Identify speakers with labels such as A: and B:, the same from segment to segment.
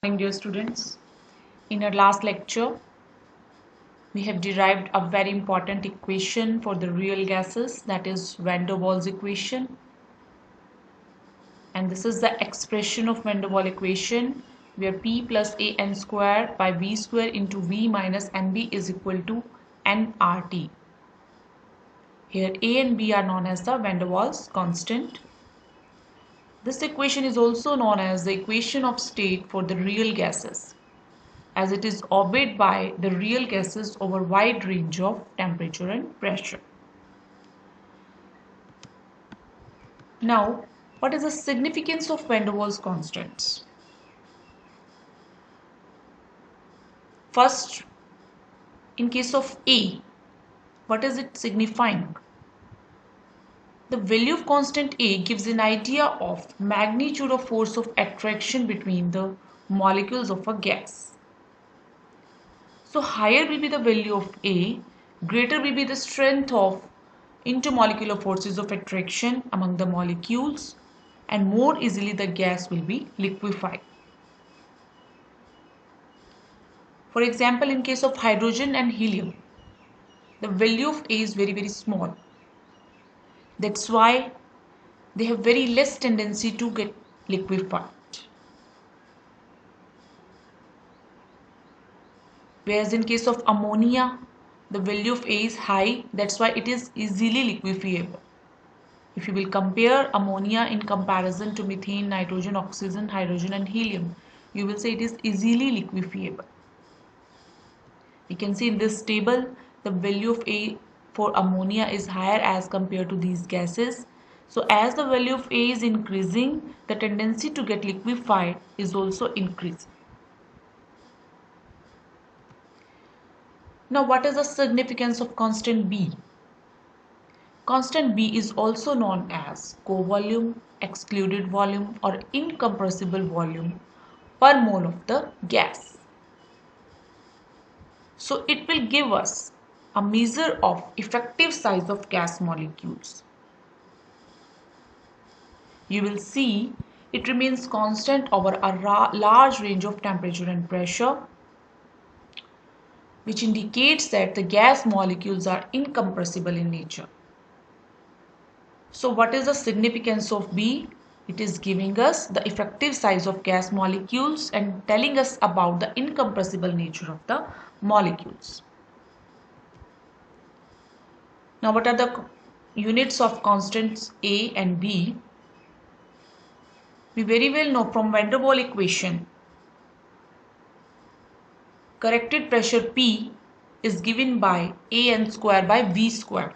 A: Morning, dear students. In our last lecture, we have derived a very important equation for the real gases, that is Van der Waals equation. And this is the expression of Van der Waals equation where P plus AN square by V square into V minus NB is equal to nRT. Here A and B are known as the Van der Waals constant. This equation is also known as the equation of state for the real gases, as it is obeyed by the real gases over wide range of temperature and pressure. Now, what is the significance of Van der Waals constants? First, in case of A, what is it signifying? The value of constant A gives an idea of magnitude of force of attraction between the molecules of a gas. So higher will be the value of A, greater will be the strength of intermolecular forces of attraction among the molecules, and more easily the gas will be liquefied. For example, in case of hydrogen and helium, the value of A is very small. That's why they have very less tendency to get liquefied. Whereas in case of ammonia, the value of A is high, that's why it is easily liquefiable. If you will compare ammonia in comparison to methane, nitrogen, oxygen, hydrogen and helium, you will say it is easily liquefiable. We can see in this table the value of A for ammonia is higher as compared to these gases. So as the value of A is increasing, the tendency to get liquefied is also increasing. Now what is the significance of constant B? Constant B is also known as co-volume, excluded volume or incompressible volume per mole of the gas. So it will give us a measure of effective size of gas molecules. You will see it remains constant over a large range of temperature and pressure, which indicates that the gas molecules are incompressible in nature. So what is the significance of B? It is giving us the effective size of gas molecules and telling us about the incompressible nature of the molecules. Now what are the units of constants A and B? We very well know from Van der Waals equation, corrected pressure P is given by AN square by V square.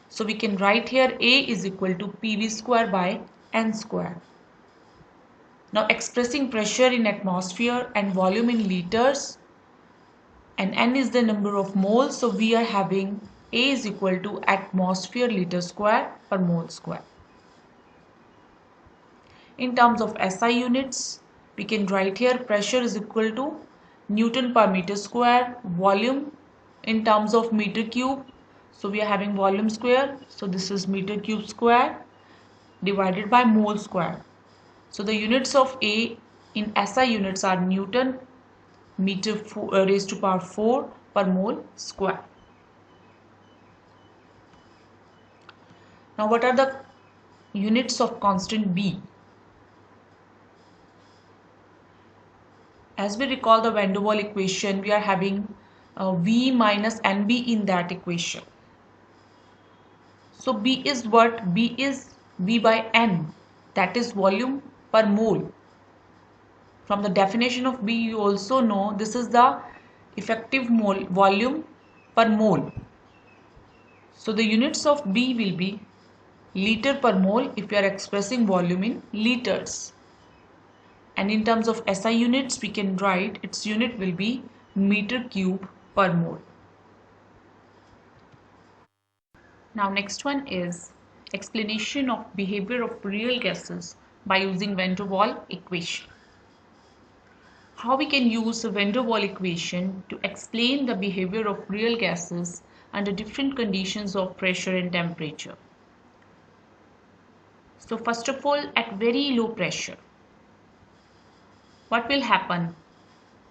A: So we can write here A is equal to PV square by N square. Now expressing pressure in atmosphere and volume in liters, and N is the number of moles, so we are having A is equal to atmosphere liter square per mole square. In terms of SI units, we can write here pressure is equal to Newton per meter square, volume in terms of meter cube. So we are having volume square, so this is meter cube square divided by mole square. So the units of A in SI units are Newton meter raised to power 4 per mole square. Now what are the units of constant B? As we recall the Van der Waals equation, we are having V minus NB in that equation. So B is what? B is V by N, that is volume per mole. From the definition of B, you also know this is the effective volume per mole. So the units of B will be liter per mole if we are expressing volume in liters. And in terms of SI units, we can write its unit will be meter cube per mole. Now next one is explanation of behavior of real gases by using Van der Waals equation. How we can use the Van der Waals equation to explain the behavior of real gases under different conditions of pressure and temperature. So first of all, at very low pressure, what will happen?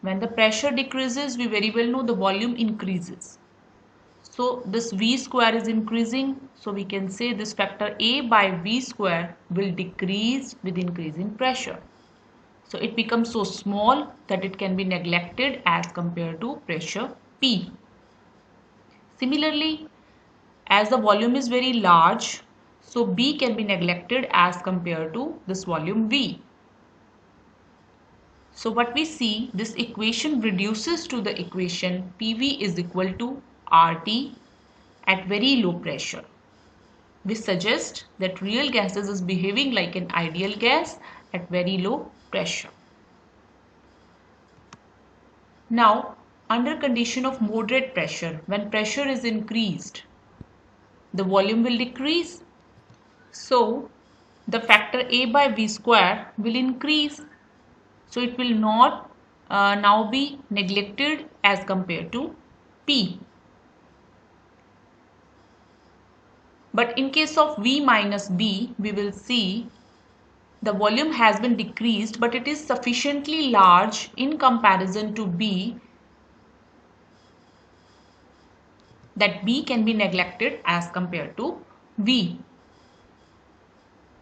A: When the pressure decreases, we very well know the volume increases. So this V square is increasing. So we can say this factor A by V square will decrease with increasing pressure. So it becomes so small that it can be neglected as compared to pressure P. Similarly, as the volume is very large, so B can be neglected as compared to this volume V. So what we see, this equation reduces to the equation PV is equal to RT at very low pressure. We suggest that real gases is behaving like an ideal gas at very low pressure. Now, under condition of moderate pressure, when pressure is increased, the volume will decrease. So, the factor A by V square will increase. So, it will not now be neglected as compared to P. But in case of V minus B, we will see the volume has been decreased, but it is sufficiently large in comparison to B that B can be neglected as compared to V.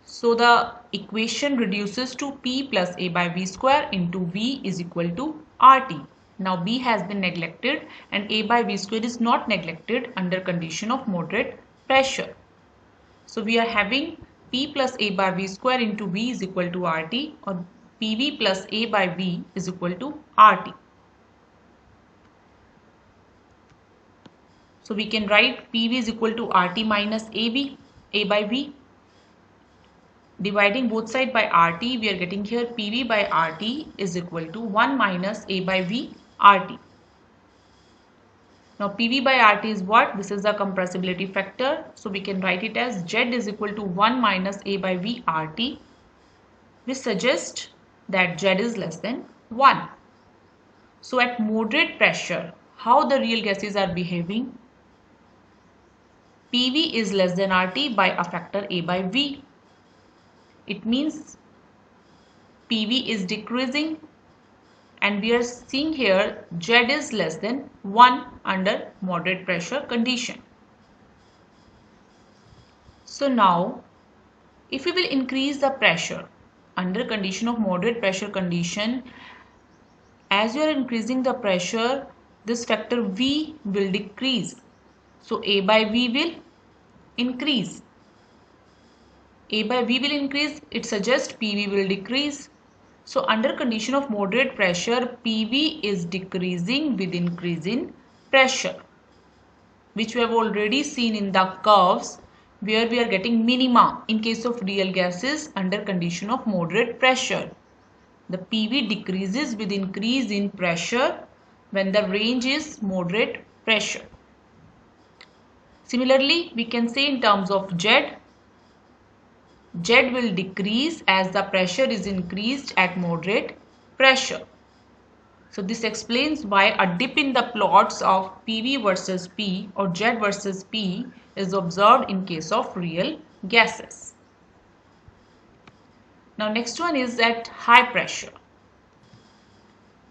A: So the equation reduces to P plus A by V square into V is equal to RT. Now B has been neglected and A by V square is not neglected under condition of moderate pressure. So we are having P plus A by V square into V is equal to RT, or PV plus A by V is equal to RT. So we can write PV is equal to RT minus AB, A by V. Dividing both sides by RT, we are getting here PV by RT is equal to 1 minus A by V RT. Now PV by RT is what? This is the compressibility factor. So we can write it as Z is equal to 1 minus A by V RT. We suggest that Z is less than 1. So at moderate pressure, how the real gases are behaving? PV is less than RT by a factor A by V. It means PV is decreasing and we are seeing here Z is less than 1 under moderate pressure condition. So now if we will increase the pressure under condition of moderate pressure condition, as you are increasing the pressure, this factor V will decrease. So A by V will increase. A by V will increase, it suggests PV will decrease. So under condition of moderate pressure, PV is decreasing with increase in pressure, which we have already seen in the curves where we are getting minima in case of real gases under condition of moderate pressure. The PV decreases with increase in pressure when the range is moderate pressure. Similarly, we can say in terms of Z will decrease as the pressure is increased at moderate pressure. So this explains why a dip in the plots of PV versus P or Z versus P is observed in case of real gases. Now next one is at high pressure.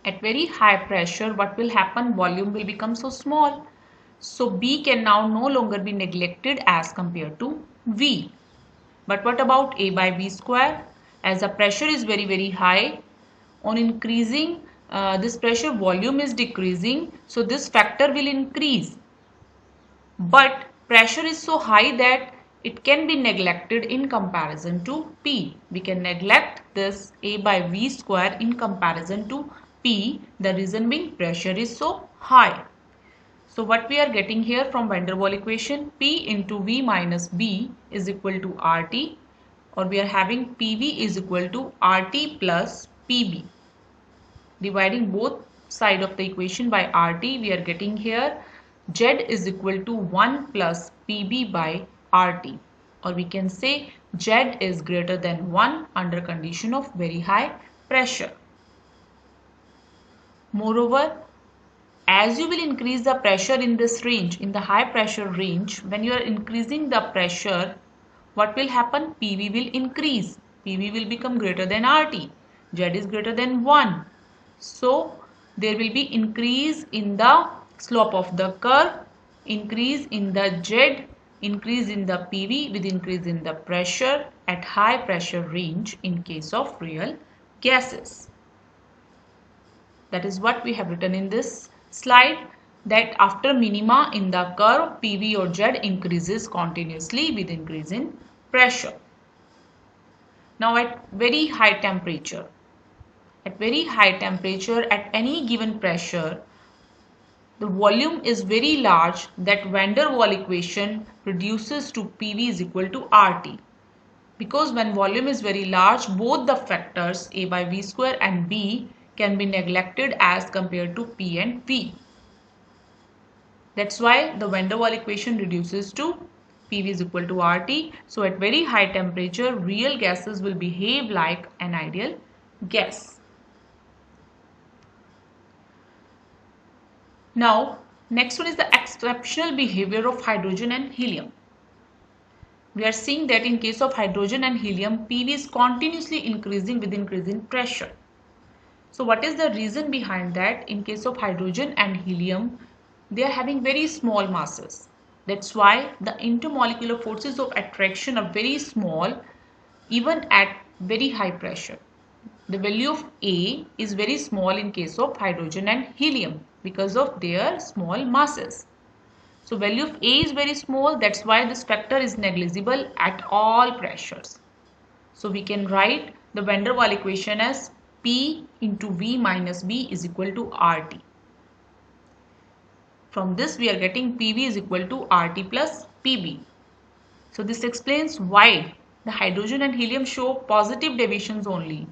A: At very high pressure, what will happen? Volume will become so small. So B can now no longer be neglected as compared to V. But what about A by V square? As the pressure is very high, on increasing this pressure, volume is decreasing, so this factor will increase. But pressure is so high that it can be neglected in comparison to P. We can neglect this A by V square in comparison to P. The reason being pressure is so high. So what we are getting here from van der Waals equation, P into V minus B is equal to RT, or we are having PV is equal to RT plus PB. Dividing both sides of the equation by RT, we are getting here Z is equal to 1 plus PB by RT, or we can say Z is greater than 1 under condition of very high pressure. Moreover, as you will increase the pressure in this range, in the high pressure range, when you are increasing the pressure, what will happen? PV will increase. PV will become greater than RT. Z is greater than 1. So there will be increase in the slope of the curve, increase in the Z, increase in the PV with increase in the pressure at high pressure range in case of real gases. That is what we have written in this slide, that after minima in the curve, PV or Z increases continuously with increase in pressure. Now at very high temperature, at any given pressure, the volume is very large, that van der Waal equation reduces to PV is equal to RT. Because when volume is very large, both the factors A by V square and B can be neglected as compared to P and V. That's why the van der Waal equation reduces to PV is equal to RT. So at very high temperature, real gases will behave like an ideal gas. Now, next one is the exceptional behavior of hydrogen and helium. We are seeing that in case of hydrogen and helium, PV is continuously increasing with increase in pressure. So what is the reason behind that? In case of hydrogen and helium, they are having very small masses. That's why the intermolecular forces of attraction are very small even at very high pressure. The value of A is very small in case of hydrogen and helium because of their small masses. So value of A is very small, that's why this factor is negligible at all pressures. So we can write the van der Waal equation as P into V minus B is equal to RT. From this we are getting PV is equal to RT plus PB. So this explains why the hydrogen and helium show positive deviations only.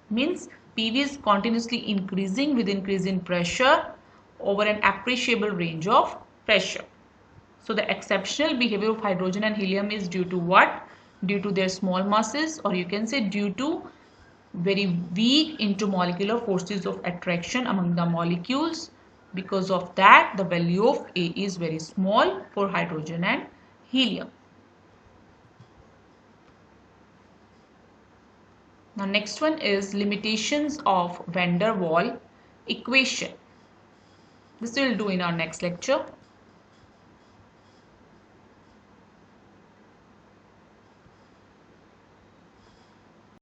A: Means PV is continuously increasing with increase in pressure over an appreciable range of pressure. So the exceptional behavior of hydrogen and helium is due to what? Due to their small masses, or you can say due to very weak intermolecular forces of attraction among the molecules. Because of that, the value of A is very small for hydrogen and helium. Now next one is limitations of van der Waal equation. This we will do in our next lecture.